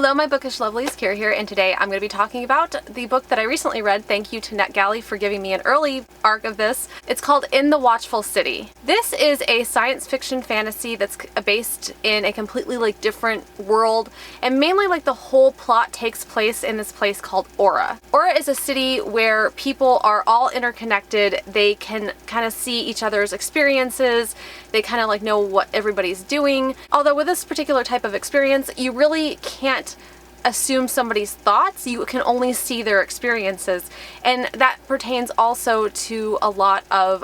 Hello, my bookish lovelies, Kira here, and today I'm going to be talking about the book that I recently read. Thank you to NetGalley for giving me an early arc of this. It's called In the Watchful City. This is a science fiction fantasy that's based in a completely different world, and mainly the whole plot takes place in this place called Aura. Aura is a city where people are all interconnected. They can kind of see each other's experiences. They kind of know what everybody's doing. Although with this particular type of experience, you really can't assume somebody's thoughts. You can only see their experiences, and that pertains also to a lot of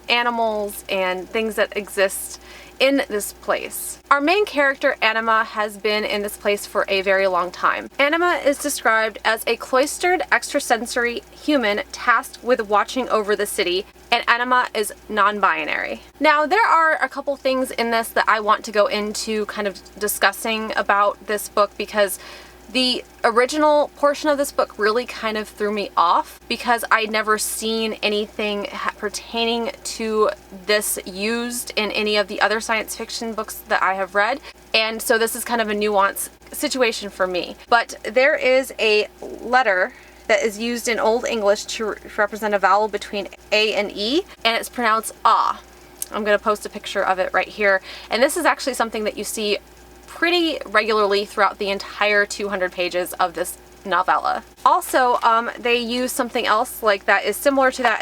animals and things that exist in this place. Our main character, Anima, has been in this place for a very long time. Anima is described as a cloistered extrasensory human tasked with watching over the city, and Anima is non-binary. Now, there are a couple things in this that I want to go into kind of discussing about this book, because the original portion of this book really kind of threw me off because I'd never seen anything pertaining to this used in any of the other science fiction books that I have read. And so this is kind of a nuanced situation for me. But there is a letter that is used in Old English to represent a vowel between A and E, and it's pronounced ah. I'm going to post a picture of it right here. And this is actually something that you see pretty regularly throughout the entire 200 pages of this novella. Also, they use something else that is similar to that.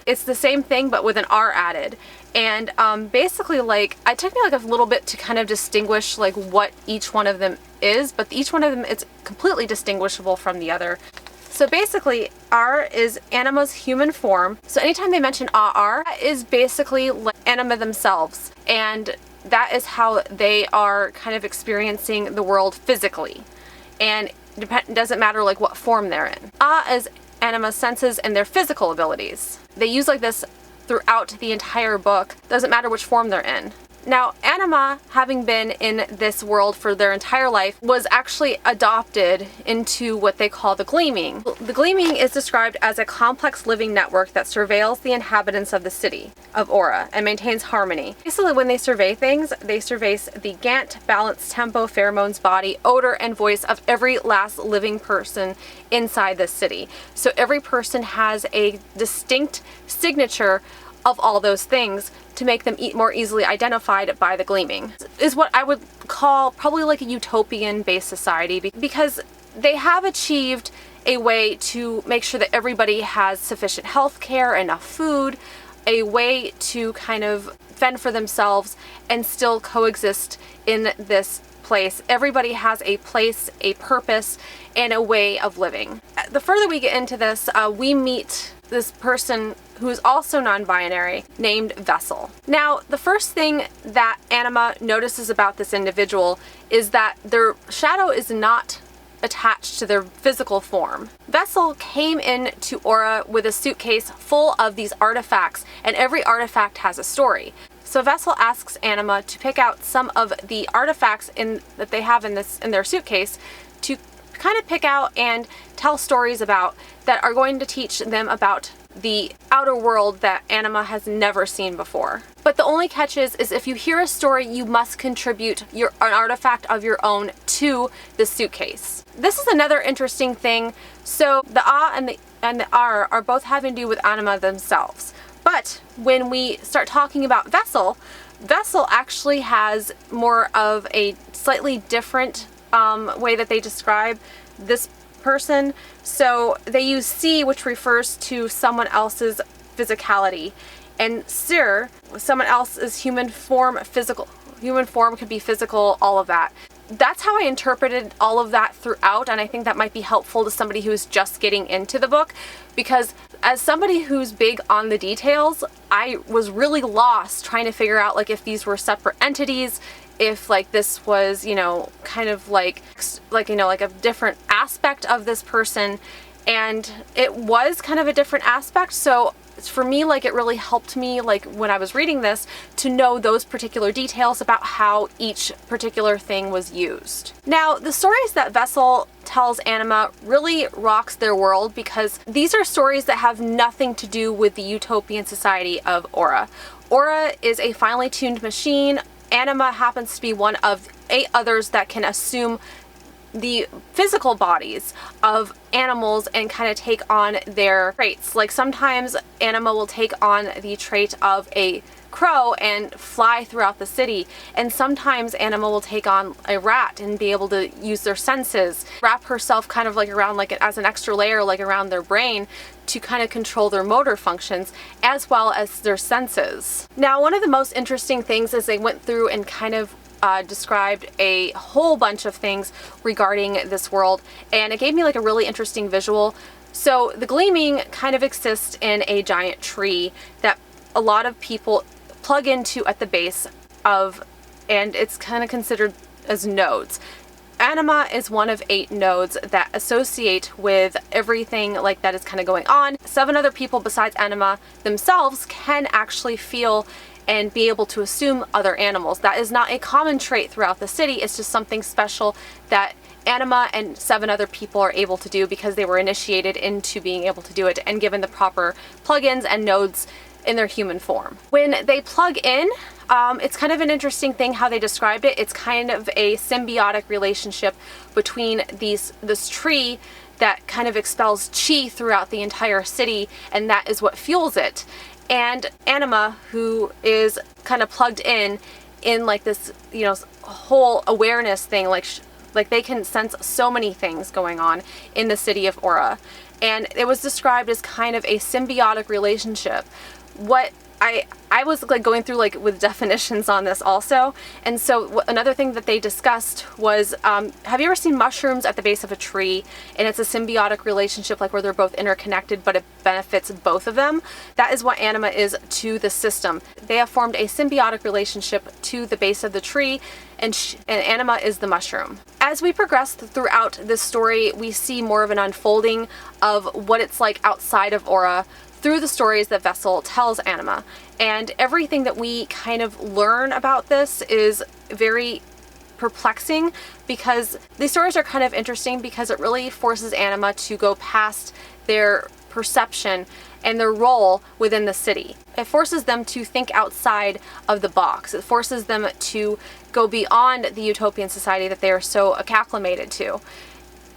It's the same thing but with an R added. And basically it took me a little bit to kind of distinguish what each one of them is, but each one of them is completely distinguishable from the other. So basically, R is Anima's human form. So anytime they mention R, that is basically Anima themselves. And that is how they are kind of experiencing the world physically. And it doesn't matter what form they're in. Is Anima's senses and their physical abilities. They use this throughout the entire book. Doesn't matter which form they're in. Now, Anima, having been in this world for their entire life, was actually adopted into what they call the Gleaming. The Gleaming is described as a complex living network that surveils the inhabitants of the city of Aura and maintains harmony. Basically, when they survey things, they survey the gant, balance, tempo, pheromones, body, odor, and voice of every last living person inside the city. So every person has a distinct signature of all those things to make them more easily identified by the Gleaming. Is what I would call probably a utopian-based society, because they have achieved a way to make sure that everybody has sufficient health care, enough food, a way to kind of fend for themselves and still coexist in this place. Everybody has a place, a purpose, and a way of living. The further we get into this, we meet this person who is also non-binary, named Vessel. Now, the first thing that Anima notices about this individual is that their shadow is not attached to their physical form. Vessel came into Aura with a suitcase full of these artifacts, and every artifact has a story. So Vessel asks Anima to pick out some of the artifacts that they have in their suitcase to kind of pick out and tell stories about that are going to teach them about the outer world that Anima has never seen before. But the only catch is if you hear a story, you must contribute an artifact of your own to the suitcase. This is another interesting thing. So the A and the R are both having to do with Anima themselves. But when we start talking about Vessel, Vessel actually has more of a slightly different way that they describe this person. So they use C, which refers to someone else's physicality, and Sir, someone else's human form, physical. Human form could be physical, all of that. That's how I interpreted all of that throughout, and I think that might be helpful to somebody who's just getting into the book, because as somebody who's big on the details, I was really lost trying to figure out if these were separate entities, if this was, kind of a different aspect of this person. And it was kind of a different aspect, so for me, it really helped me, when I was reading this, to know those particular details about how each particular thing was used. Now, the stories that Vessel tells Anima really rocks their world, because these are stories that have nothing to do with the utopian society of Aura. Aura is a finely tuned machine. Anima happens to be one of 8 others that can assume the physical bodies of animals and kind of take on their traits. Like sometimes Anima will take on the trait of a crow and fly throughout the city, and sometimes Anima will take on a rat and be able to use their senses, wrap herself kind of like around like as an extra layer like around their brain to kind of control their motor functions as well as their senses. Now, one of the most interesting things is they went through and kind of described a whole bunch of things regarding this world, and it gave me like a really interesting visual. So the Gleaming kind of exists in a giant tree that a lot of people plug into at the base of, and it's kind of considered as nodes. Anima is one of 8 nodes that associate with everything like that is kind of going on. 7 other people besides Anima themselves can actually feel and be able to assume other animals. That is not a common trait throughout the city. It's just something special that Anima and 7 other people are able to do because they were initiated into being able to do it and given the proper plugins and nodes in their human form. When they plug in, it's kind of an interesting thing how they described it. It's kind of a symbiotic relationship between this tree that kind of expels chi throughout the entire city, and that is what fuels it. And Anima, who is kind of plugged in like this, you know, whole awareness thing, like they can sense so many things going on in the city of Aura. And it was described as kind of a symbiotic relationship. What I was like going through like with definitions on this also, and so another thing that they discussed was, have you ever seen mushrooms at the base of a tree, and it's a symbiotic relationship like where they're both interconnected but it benefits both of them? That is what Anima is to the system. They have formed a symbiotic relationship to the base of the tree, and Anima is the mushroom. As we progress throughout this story, we see more of an unfolding of what it's like outside of Aura through the stories that Vessel tells Anima. And everything that we kind of learn about this is very perplexing, because these stories are kind of interesting because it really forces Anima to go past their perception and their role within the city. It forces them to think outside of the box. It forces them to go beyond the utopian society that they are so acclimated to.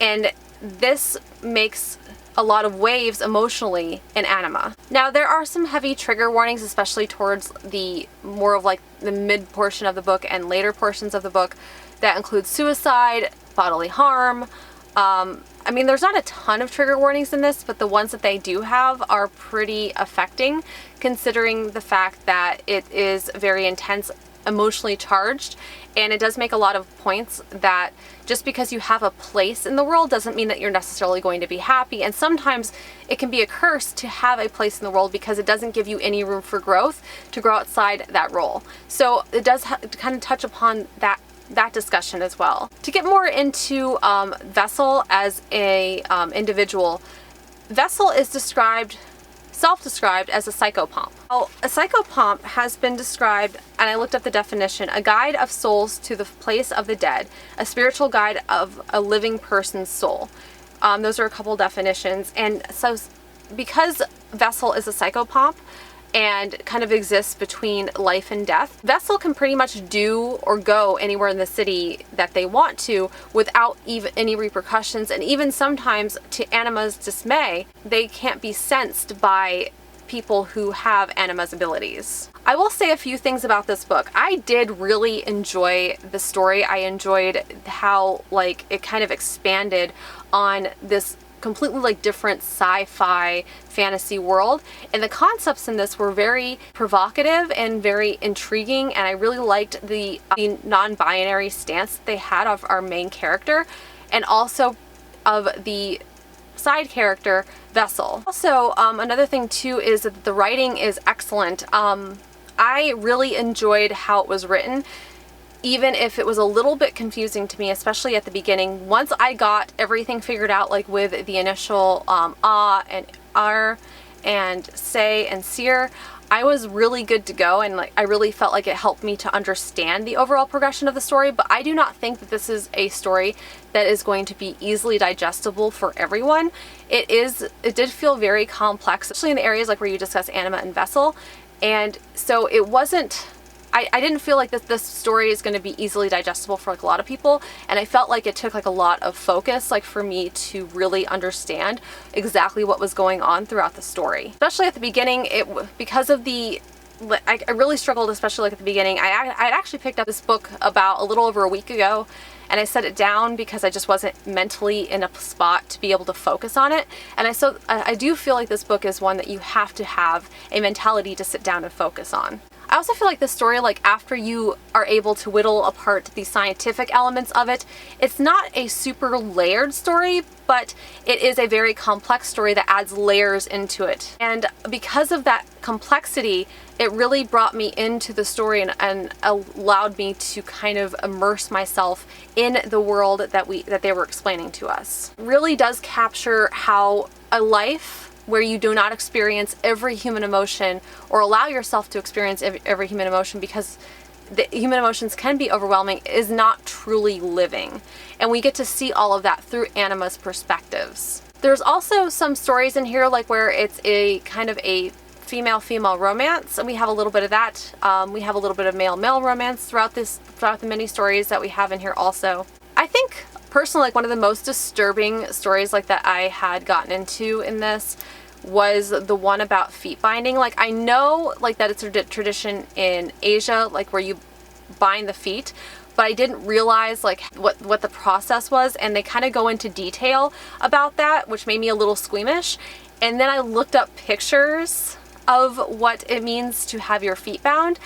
And this makes a lot of waves emotionally in Anima. Now, there are some heavy trigger warnings, especially towards the more of like the mid portion of the book and later portions of the book, that include suicide, bodily harm. I mean, there's not a ton of trigger warnings in this, but the ones that they do have are pretty affecting, considering the fact that it is very intense, emotionally charged, and it does make a lot of points that just because you have a place in the world doesn't mean that you're necessarily going to be happy, and sometimes it can be a curse to have a place in the world because it doesn't give you any room for growth to grow outside that role. So it does kind of touch upon that discussion as well. To get more into Vessel as a individual, Vessel is self-described as a psychopomp. Well, a psychopomp has been described, and I looked up the definition, a guide of souls to the place of the dead, a spiritual guide of a living person's soul. Those are a couple definitions, and so because Vessel is a psychopomp and kind of exists between life and death, Vessel can pretty much do or go anywhere in the city that they want to without even any repercussions, and even sometimes, to Anima's dismay, they can't be sensed by people who have Anima's abilities. I will say a few things about this book. I did really enjoy the story. I enjoyed how like it kind of expanded on this completely like different sci-fi fantasy world, and the concepts in this were very provocative and very intriguing, and I really liked the non-binary stance that they had of our main character and also of the side character Vessel. Also, another thing too is that the writing is excellent. I really enjoyed how it was written, even if it was a little bit confusing to me, especially at the beginning. Once I got everything figured out, like with the initial ah and r and say and seer, I was really good to go, and like I really felt like it helped me to understand the overall progression of the story. But I do not think that this is a story that is going to be easily digestible for everyone. It did feel very complex, especially in the areas like where you discuss Anima and Vessel, and so it wasn't, I didn't feel like this story is going to be easily digestible for like a lot of people, and I felt like it took like a lot of focus like for me to really understand exactly what was going on throughout the story. Especially at the beginning, because of I really struggled, especially like at the beginning. I'd actually picked up this book about a little over a week ago, and I set it down because I just wasn't mentally in a spot to be able to focus on it. And I do feel like this book is one that you have to have a mentality to sit down and focus on. I also feel like this story, like after you are able to whittle apart the scientific elements of it, it's not a super layered story, but it is a very complex story that adds layers into it. And because of that complexity, it really brought me into the story and allowed me to kind of immerse myself in the world that they were explaining to us. It really does capture how a life where you do not experience every human emotion or allow yourself to experience every human emotion, because the human emotions can be overwhelming, is not truly living. And we get to see all of that through Anima's perspectives. There's also some stories in here like where it's a kind of a female-female romance, and we have a little bit of that. We have a little bit of male-male romance throughout the mini stories that we have in here also. I think personally, like one of the most disturbing stories like that I had gotten into in this was the one about feet binding. Like I know like that it's a tradition in Asia, like where you bind the feet, but I didn't realize like what the process was, and they kind of go into detail about that, which made me a little squeamish. And then I looked up pictures of what it means to have your feet bound.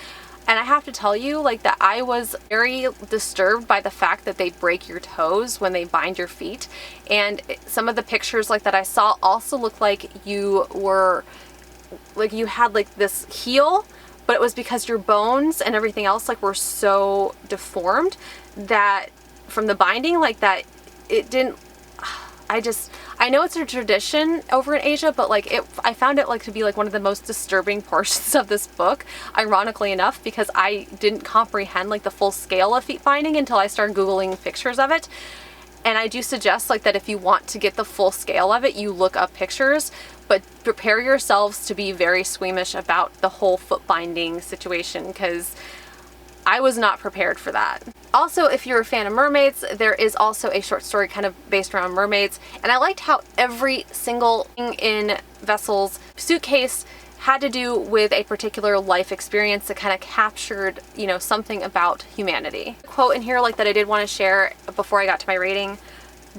And I have to tell you, like, that I was very disturbed by the fact that they break your toes when they bind your feet. And some of the pictures like that I saw also looked like you had like this heel, but it was because your bones and everything else like were so deformed that from the binding, like that it didn't, I know it's a tradition over in Asia, but like I found it like to be like one of the most disturbing portions of this book, ironically enough, because I didn't comprehend like the full scale of feet binding until I started Googling pictures of it. And I do suggest like that if you want to get the full scale of it, you look up pictures, but prepare yourselves to be very squeamish about the whole foot binding situation, because I was not prepared for that. Also, if you're a fan of mermaids, there is also a short story kind of based around mermaids, and I liked how every single thing in Vessel's suitcase had to do with a particular life experience that kind of captured, you know, something about humanity. A quote in here like that I did want to share before I got to my rating,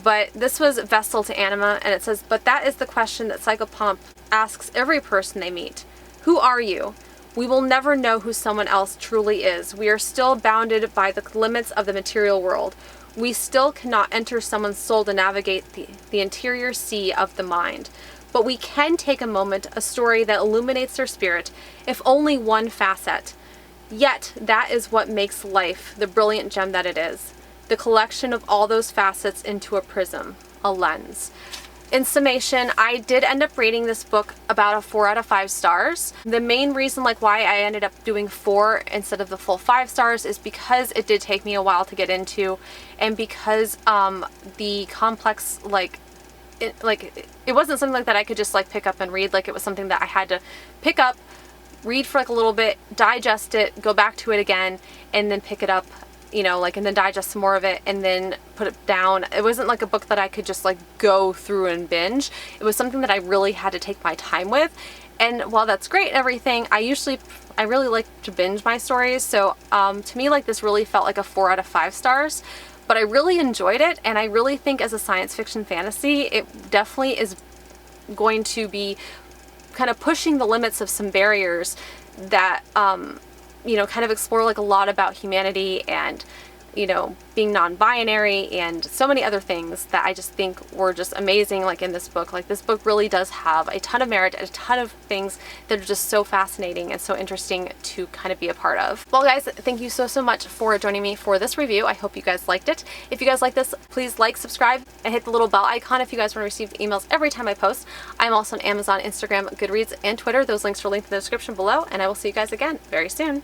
but this was Vessel to Anima, and it says, "But that is the question that Psychopomp asks every person they meet. Who are you? We will never know who someone else truly is. We are still bounded by the limits of the material world. We still cannot enter someone's soul to navigate the interior sea of the mind. But we can take a moment, a story that illuminates their spirit, if only one facet. Yet, that is what makes life the brilliant gem that it is. The collection of all those facets into a prism, a lens." In summation, I did end up rating this book about a 4 out of 5 stars. The main reason like why I ended up doing 4 instead of the full 5 stars is because it did take me a while to get into, and because the complex it wasn't something like that I could just like pick up and read. Like it was something that I had to pick up, read for like a little bit, digest it, go back to it again, and then pick it up, you know, like, and then digest some more of it and then put it down. It wasn't like a book that I could just like go through and binge. It was something that I really had to take my time with. And while that's great and everything, I really like to binge my stories. So to me, like, this really felt like a 4 out of 5 stars, but I really enjoyed it. And I really think as a science fiction fantasy, it definitely is going to be kind of pushing the limits of some barriers that, you know, kind of explore like a lot about humanity and, you know, being non-binary and so many other things that I just think were just amazing like in this book. Like this book really does have a ton of merit, a ton of things that are just so fascinating and so interesting to kind of be a part of. Well guys, thank you so much for joining me for this review. I hope you guys liked it. If you guys like this, please like, subscribe, and hit the little bell icon if you guys want to receive emails every time I post. I'm also on Amazon, Instagram, Goodreads, and Twitter. Those links are linked in the description below, and I will see you guys again very soon.